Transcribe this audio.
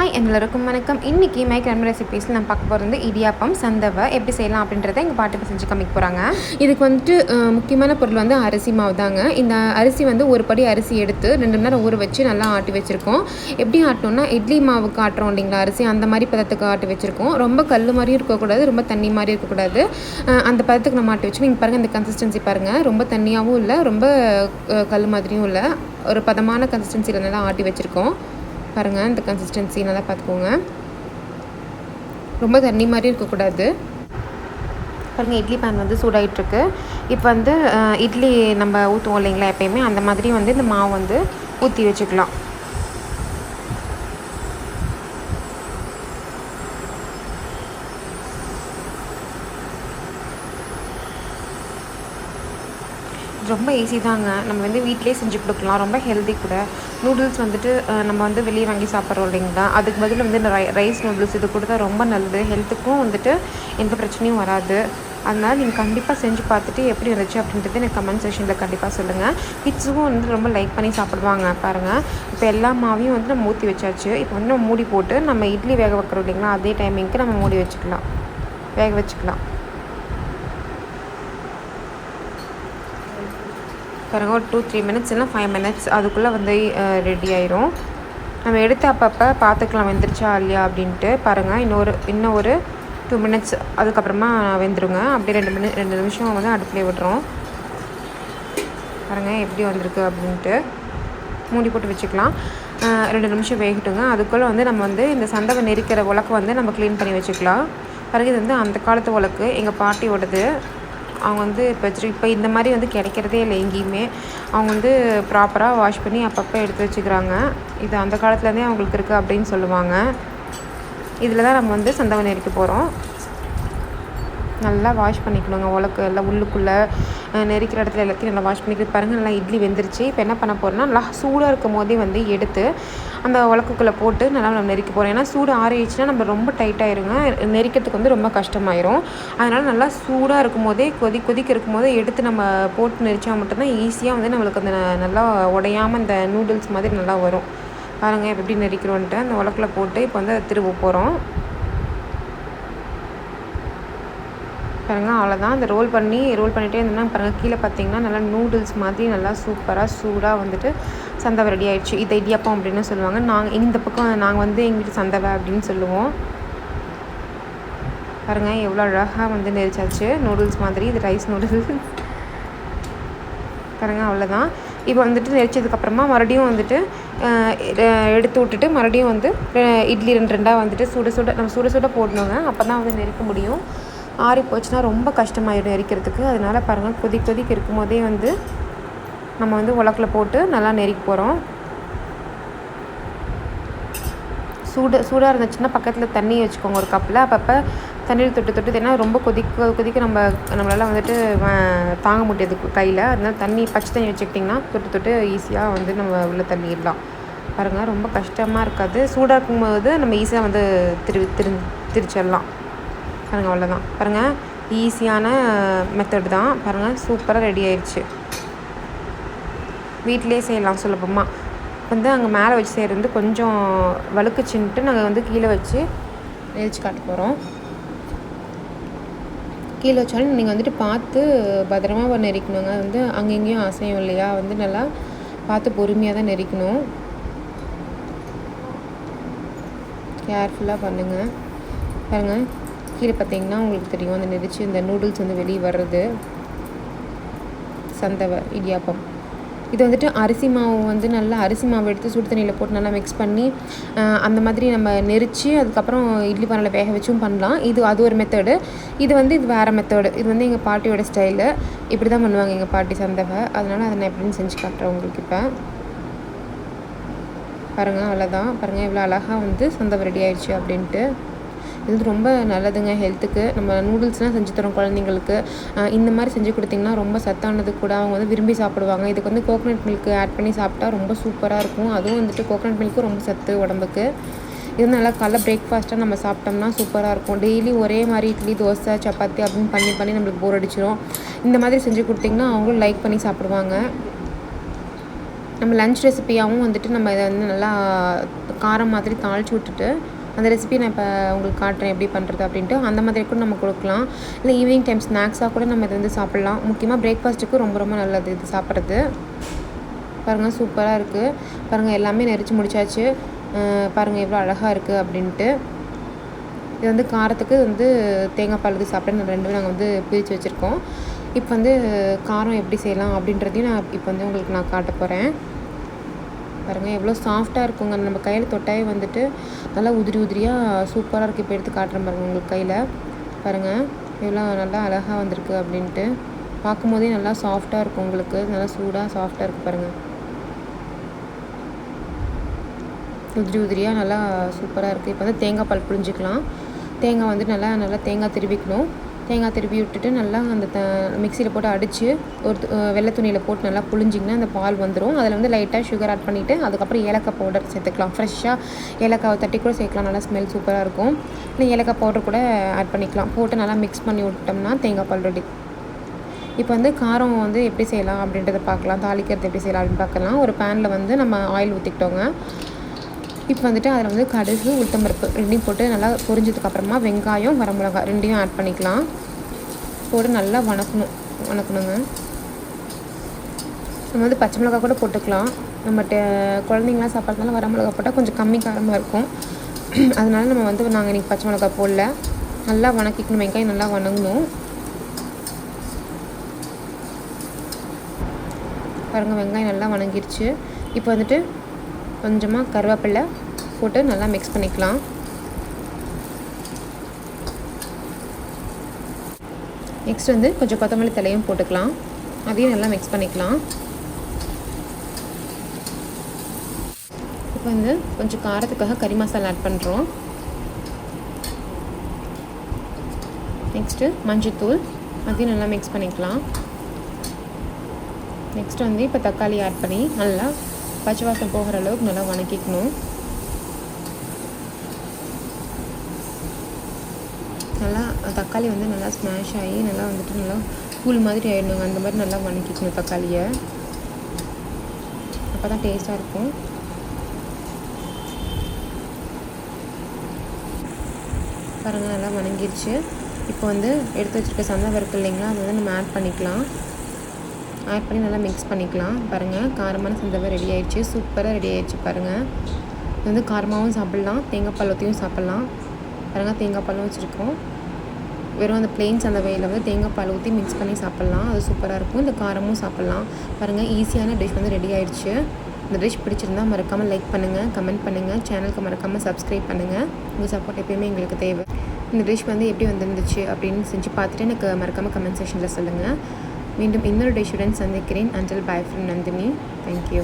Hi எல்லாருக்கும் வணக்கம். இன்றைக்கி மைக்ரோம் ரெசிபீஸில் நம்ம பார்க்க போகிறது இடியாப்பம் சந்தவை எப்படி செய்யலாம் அப்படின்றத எங்கள் பாட்டு செஞ்சு காமிக்க போகிறாங்க. இதுக்கு வந்துட்டு முக்கியமான பொருள் வந்து அரிசி மாவு தாங்க. இந்த அரிசி வந்து ஒரு படி அரிசி எடுத்து 2 மணி நேரம் ஊற வச்சு நல்லா ஆட்டி வச்சுருக்கோம். எப்படி ஆட்டணும்னா இட்லி மாவுக்கு ஆட்டுறோம் இல்லைங்களா, அரிசி அந்த மாதிரி பதத்துக்கு ஆட்டி வச்சுருக்கோம். ரொம்ப கல் மாதிரியும் இருக்கக்கூடாது, ரொம்ப தண்ணி மாதிரி இருக்கக்கூடாது. அந்த பதத்துக்கு நம்ம ஆட்டி வச்சு நீங்கள் பாருங்கள், இந்த கன்சிஸ்டன்சி பாருங்கள். ரொம்ப தண்ணியாகவும் இல்லை, ரொம்ப கல் மாதிரியும் இல்லை, ஒரு பதமான கன்சிஸ்டன்சியில் நல்லா ஆட்டி வச்சுருக்கோம். பாருங்கள், இந்த கன்சிஸ்டன்சி நல்லா பார்த்துக்கோங்க. ரொம்ப தண்ணி மாதிரி இருக்கக்கூடாது. பாருங்கள், இட்லி பேன் வந்து சூடாகிட்டுருக்கு. இப்போ வந்து இட்லி நம்ம ஊற்றுவோம் இல்லைங்களா எப்போயுமே, அந்த மாதிரி வந்து இந்த மாவு வந்து ஊற்றி வச்சுக்கலாம். ரொம்ப ஈஸி தாங்க. நம்ம வந்து வீட்டிலே செஞ்சு கொடுக்கலாம், ரொம்ப ஹெல்தி கூட. நூடுல்ஸ் வந்துட்டு நம்ம வந்து வெளியே வாங்கி சாப்பிட்றோம் இல்லைங்களா, அதுக்கு பதில் வந்து இந்த ரைஸ் நூடுல்ஸ் இது கொடுத்தா ரொம்ப நல்லது. ஹெல்த்துக்கும் வந்துட்டு எந்த பிரச்சனையும் வராது. அதனால் நீங்கள் கண்டிப்பாக செஞ்சு பார்த்துட்டு எப்படி இருந்துச்சு அப்படின்றது எனக்கு கமெண்ட் செக்ஷனில் கண்டிப்பாக சொல்லுங்கள். கிட்ஸுக்கும் வந்து ரொம்ப லைக் பண்ணி சாப்பிடுவாங்க. பாருங்கள், இப்போ எல்லா மாவையும் வந்து நம்ம ஊற்றி வச்சாச்சு. இப்போ வந்து நம்ம மூடி போட்டு நம்ம இட்லி வேக வைக்கிறோம் இல்லைங்களா, அதே டைமிங்க்கு நம்ம மூடி வச்சுக்கலாம், வேக வச்சுக்கலாம். பாருங்கள், ஒரு 2-3 மினிட்ஸ் இல்லை 5 மினிட்ஸ் அதுக்குள்ளே வந்து ரெடி ஆயிரும். நம்ம எடுத்து அப்பப்போ பார்த்துக்கலாம் வெந்துருச்சா இல்லையா அப்படின்ட்டு. பாருங்கள், இன்னும் ஒரு 2 மினிட்ஸ் அதுக்கப்புறமா வெந்துருங்க. அப்படியே 2 நிமிஷம் வந்து அடுப்புலேயே விட்டுறோம். பாருங்கள் எப்படி வந்திருக்கு அப்படின்ட்டு. மூடி போட்டு வச்சுக்கலாம். 2 நிமிஷம் வேகட்டுங்க. அதுக்குள்ளே வந்து நம்ம வந்து இந்த சந்தவை நெரிக்கிற உலக்கு வந்து நம்ம க்ளீன் பண்ணி வச்சுக்கலாம். பாருங்கள், இது வந்து அந்த காலத்து உலக்கு, எங்கள் பாட்டியோடது. அவங்க வந்து இப்போ இந்த மாதிரி வந்து கிடைக்கிறதே இல்லை எங்கேயுமே. அவங்க வந்து ப்ராப்பராக வாஷ் பண்ணி அப்பப்போ எடுத்து வச்சுக்கிறாங்க. இது அந்த காலத்துலேருந்தே அவங்களுக்கு இருக்குது அப்படின்னு சொல்லுவாங்க. இதில் தான் நம்ம வந்து சந்தவை நெரிக்க போகிறோம். நல்லா வாஷ் பண்ணிக்கணுங்க. உலக்கு எல்லாம் உள்ளுக்குள்ளே நெரிக்கிற இடத்துல எல்லாத்தையும் நல்லா வாஷ் பண்ணிக்கிட்டு. பாருங்கள், நல்லா இட்லி வெந்துருச்சு. இப்போ என்ன பண்ண போகிறோன்னா, நல்லா சூடாக இருக்கும் போதே வந்து எடுத்து அந்த உலக்குக்குள்ளே போட்டு நல்லா நம்ம நெரிக்க போகிறோம். ஏன்னா சூடு ஆறிடுச்சுன்னா நம்ம ரொம்ப டைட்டாகிருங்க, நெரிக்கிறதுக்கு வந்து ரொம்ப கஷ்டமாயிரும். அதனால் நல்லா சூடாக இருக்கும் போதே கொதிக்க இருக்கும் போதே எடுத்து நம்ம போட்டு நெரிச்சா மட்டும்தான் ஈஸியாக வந்து நம்மளுக்கு அந்த நல்லா உடையாமல் இந்த நூடுல்ஸ் மாதிரி நல்லா வரும். பாருங்கள் எப்படி நெரிக்கிறோன்ட்டு. அந்த உலக்கில் போட்டு இப்போ வந்து அதை திரும்ப போகிறோம். பாருங்கள், அவ்வளோதான். அந்த ரோல் பண்ணிகிட்டே இருந்தோம்னா பாருங்கள், கீழே பார்த்தீங்கன்னா நல்லா நூடுல்ஸ் மாதிரி நல்லா சூப்பராக சூடாக வந்துட்டு சந்தவை ரெடி ஆகிடுச்சு. இதை இடியாப்பம் அப்படின்னு சொல்லுவாங்க. இந்த பக்கம் நாங்கள் வந்து எங்கள் வீட்டு சந்தவை அப்படின்னு சொல்லுவோம். பாருங்கள், எவ்வளோ அழகாக வந்து நெரிச்சாச்சு நூடுல்ஸ் மாதிரி. இது ரைஸ் நூடுல்ஸ். பாருங்கள், அவ்வளோதான். இப்போ வந்துட்டு நெரிச்சதுக்கப்புறமா மறுபடியும் வந்துட்டு எடுத்து விட்டுட்டு மறுபடியும் வந்து இட்லி 2 வந்துட்டு நம்ம சுட போடணுங்க. அப்போ தான் வந்து நெரிக்க முடியும். ஆறி போச்சுன்னா ரொம்ப கஷ்டமாயிடும் எரிக்கிறதுக்கு. அதனால் பாருங்கள், கொதிக்க இருக்கும் போதே வந்து நம்ம வந்து உலக்கில் போட்டு நல்லா நெரிக்க போகிறோம். சூடாக இருந்துச்சுன்னா பக்கத்தில் தண்ணி வச்சுக்கோங்க ஒரு கப்பில். அப்பப்போ தண்ணீர் தொட்டு ஏன்னா ரொம்ப கொதிக்க நம்மளால் வந்துட்டு தாங்க முடியாது கையில். அதனால பச்சை தண்ணி வச்சுக்கிட்டிங்கன்னா தொட்டு ஈஸியாக வந்து நம்ம உள்ளே தள்ளிடலாம். பாருங்கள், ரொம்ப கஷ்டமாக இருக்காது. சூடாக இருக்கும்போது நம்ம ஈஸியாக வந்து திரிச்சிடலாம். பாருங்கள், அவ்வளோதான். பாருங்கள், ஈஸியான மெத்தட் தான். பாருங்கள், சூப்பராக ரெடி ஆயிடுச்சு. வீட்டிலே செய்யலாம் சுலபமாக. வந்து அங்கே மேலே வச்சு செய்கிறது கொஞ்சம் வழுக்குச்சின்ட்டு நாங்கள் வந்து கீழே வச்சு நெரிச்சு காட்ட போகிறோம். கீழே வச்சாலும் நீங்கள் வந்துட்டு பார்த்து பத்திரமா நெரிக்கணுங்க. வந்து அங்கெங்கேயும் அசையும் இல்லையா, வந்து நல்லா பார்த்து பொறுமையாக தான் நெரிக்கணும். கேர்ஃபுல்லாக பண்ணுங்கள். பாருங்கள், கீழே பார்த்தீங்கன்னா உங்களுக்கு தெரியும் அந்த நெரிச்சு இந்த நூடுல்ஸ் வந்து வெளியே வர்றது. சந்தவை இடியாப்பம் இது வந்துட்டு அரிசி மாவு வந்து நல்லா அரிசி மாவு எடுத்து சுடு தண்ணியில் போட்டு நல்லா மிக்ஸ் பண்ணி அந்த மாதிரி நம்ம நெரிச்சு அதுக்கப்புறம் இட்லி பானையில் வேக வச்சும் பண்ணலாம். அது ஒரு மெத்தடு. இது வேறு மெத்தடு. இது வந்து எங்கள் பாட்டியோட ஸ்டைலு. இப்படி தான் பண்ணுவாங்க எங்கள் பாட்டி சந்தவை. அதனால் அதை நான் எப்படின்னு செஞ்சு காட்டுறேன் உங்களுக்கு. இப்போ பாருங்கள், அவ்வளோதான். பாருங்கள், இவ்வளோ அழகாக வந்து சந்தவை ரெடி ஆயிடுச்சு அப்படின்ட்டு. இது ரொம்ப நல்லதுங்க ஹெல்த்துக்கு. நம்ம நூடுல்ஸ்லாம் செஞ்சு தரோம் குழந்தைங்களுக்கு. இந்த மாதிரி செஞ்சு கொடுத்திங்கன்னா ரொம்ப சத்தானது கூட. அவங்க வந்து விரும்பி சாப்பிடுவாங்க. இதுக்கு வந்து கோகோனட் மில்க் ஆட் பண்ணி சாப்பிட்டா ரொம்ப சூப்பராக இருக்கும். அதுவும் வந்துட்டு கோகோனட் மில்க்கும் ரொம்ப சத்து உடம்புக்கு. இது நல்லா காலைல பிரேக்ஃபாஸ்ட்டாக நம்ம சாப்பிட்டோம்னா சூப்பராக இருக்கும். டெய்லி ஒரே மாதிரி இட்லி தோசை சப்பாத்தி அப்படின்னு பண்ணி நம்மளுக்கு போர் அடிச்சிடும். இந்த மாதிரி செஞ்சு கொடுத்திங்கன்னா அவங்களும் லைக் பண்ணி சாப்பிடுவாங்க. நம்ம லஞ்ச் ரெசிபியாகவும் வந்துட்டு நம்ம இதை வந்து நல்லா காரம் மாதிரி தாளித்து விட்டுட்டு அந்த ரெசிபி நான் இப்போ உங்களுக்கு காட்டுறேன் எப்படி பண்ணுறது அப்படின்ட்டு. அந்த மாதிரி கூட நம்ம கொடுக்கலாம். இல்லை ஈவினிங் டைம் ஸ்நாக்ஸாக கூட நம்ம இதை வந்து சாப்பிட்லாம். முக்கியமாக பிரேக்ஃபாஸ்ட்டுக்கு ரொம்ப ரொம்ப நல்லது இது சாப்பிட்றது. பாருங்கள் சூப்பராக இருக்குது. பாருங்கள் எல்லாமே நெரிச்சு முடிச்சாச்சு. பாருங்கள் எவ்வளோ அழகாக இருக்குது அப்படின்ட்டு. இது வந்து காரத்துக்கு வந்து தேங்காய் பால் ஊற்றி சாப்பிட ரெண்டுமே நாங்கள் வந்து பிரித்து வச்சுருக்கோம். இப்போ வந்து காரம் எப்படி செய்யலாம் அப்படின்றதையும் நான் இப்போ வந்து உங்களுக்கு நான் காட்ட போகிறேன். பாருங்கள் எவ்வளோ சாஃப்டாக இருக்குங்க. நம்ம கையில் தொட்டாவே வந்துட்டு நல்லா உதிரி உதிரியாக சூப்பராக இருக்குது. இப்போ எடுத்து காட்டுறேன் பாருங்கள் உங்களுக்கு கையில். பாருங்கள் எவ்வளோ நல்லா அழகாக வந்திருக்கு அப்படின்ட்டு. பார்க்கும்போதே நல்லா சாஃப்டாக இருக்கும் உங்களுக்கு. நல்லா சூடாக சாஃப்டாக இருக்குது பாருங்கள். உதிரி உதிரியாக நல்லா சூப்பராக இருக்குது. இப்போ வந்து தேங்காய் பால் புழிஞ்சிக்கலாம். தேங்காய் வந்து நல்லா தேங்காய் திருவிக்கணும். தேங்காய் திருப்பி விட்டுட்டு நல்லா அந்த மிக்சியில் போட்டு அடித்து ஒரு வெள்ளை துணியில் போட்டு நல்லா புழிஞ்சிங்கன்னா அந்த பால் வந்துடும். அதில் வந்து லைட்டாக சுகர் ஆட் பண்ணிவிட்டு அதுக்கப்புறம் ஏலக்காய் பவுடர் சேர்த்துக்கலாம். ஃப்ரெஷ்ஷாக ஏலக்காவை தட்டி கூட சேர்க்கலாம். நல்லா ஸ்மெல் சூப்பராக இருக்கும். இல்லை ஏலக்காய் பவுடர் கூட ஆட் பண்ணிக்கலாம். போட்டு நல்லா மிக்ஸ் பண்ணி விட்டோம்னா தேங்காய் பால் ரெடி. இப்போ வந்து காரம் வந்து எப்படி செய்யலாம் அப்படின்றத பார்க்கலாம். தாளிக்கிறது எப்படி செய்யலாம் அப்படின்னு பார்க்கலாம். ஒரு பேனில் வந்து நம்ம ஆயில் ஊற்றிக்கிட்டோங்க. இப்போ வந்துட்டு அதில் வந்து கடுகு உளுத்தம்பருப்பு ரெண்டையும் போட்டு நல்லா பொரிஞ்சதுக்கப்புறமா வெங்காயம் வரமிளகாய் ரெண்டையும் ஆட் பண்ணிக்கலாம். போட்டு நல்லா வணக்கணுங்க. நம்ம வந்து பச்சை மிளகாய் கூட போட்டுக்கலாம். நம்ம குழந்தைங்களாம் சாப்பிட்றதுனால வரமிளகாய் போட்டால் கொஞ்சம் கம்மி காரமாக இருக்கும். அதனால நம்ம வந்து நாங்கள் இன்றைக்கி பச்சை மிளகாய் போடல. நல்லா வணக்கிக்கணும். வெங்காயம் நல்லா வணங்கணும். பாருங்கள் வெங்காயம் நல்லா வணங்கிடுச்சு. இப்போ வந்துட்டு கொஞ்சமாக கருவேப்பிலை போட்டு நல்லா மிக்ஸ் பண்ணிக்கலாம். நெக்ஸ்ட் வந்து கொஞ்சம் கொத்தமல்லி தலையும் போட்டுக்கலாம். அதையும் நல்லா மிக்ஸ் பண்ணிக்கலாம். இப்போ வந்து கொஞ்சம் காரத்துக்காக கறி மசாலா ஆட் பண்ணுறோம். நெக்ஸ்ட்டு மஞ்சள்தூள் அதையும் நல்லா மிக்ஸ் பண்ணிக்கலாம். நெக்ஸ்ட் வந்து இப்போ தக்காளி ஆட் பண்ணி நல்லா பச்சை வாசம் போகிற அளவுக்கு நல்லா வணக்கிக்கணும். நல்லா தக்காளி வந்து நல்லா ஸ்மாஷ் ஆகி நல்லா வந்துட்டு நல்லா கூழ் மாதிரி ஆகிடணுங்க. அந்த மாதிரி நல்லா வணக்கிக்கணும் தக்காளியை. அப்போ தான் டேஸ்ட்டாக இருக்கும். பாருங்கள் நல்லா வணங்கிடுச்சு. இப்போ வந்து எடுத்து வச்சுருக்க சந்தவை இருக்குது இல்லைங்களா, அதை வந்து நம்ம ஆட் பண்ணிக்கலாம். ஆட் பண்ணி நல்லா மிக்ஸ் பண்ணிக்கலாம். பாருங்கள் காரமான சந்தவை ரெடி ஆகிடுச்சு. சூப்பராக ரெடி ஆகிடுச்சு. பாருங்கள் இது வந்து காரமாகவும் சாப்பிட்லாம், தேங்காய் பால் ஊற்றியும் சாப்பிட்லாம். பாருங்கள் தேங்காய் பாலும் வச்சுருக்கோம். வெறும் அந்த பிளெயின் சந்தவையில் வந்து தேங்காய் பால் ஊற்றி மிக்ஸ் பண்ணி சாப்பிட்லாம். அது சூப்பராக இருக்கும். இந்த காரமும் சாப்பிட்லாம். பாருங்கள் ஈஸியான டிஷ் வந்து ரெடி ஆகிடுச்சு. இந்த டிஷ் பிடிச்சிருந்தால் மறக்காமல் லைக் பண்ணுங்கள், கமெண்ட் பண்ணுங்கள், சேனலுக்கு மறக்காமல் சப்ஸ்கிரைப் பண்ணுங்கள். உங்கள் சப்போர்ட் எப்பயுமே எங்களுக்கு தேவை. இந்த டிஷ் வந்து எப்படி வந்துருந்துச்சு அப்படின்னு செஞ்சு பார்த்துட்டு எனக்கு மறக்காமல் கமெண்ட் செக்ஷனில் சொல்லுங்கள். மீண்டும் இன்னொரு டிஷ்ஷுடன் சந்திக்கிறேன். Until by from Nandini. Thank you.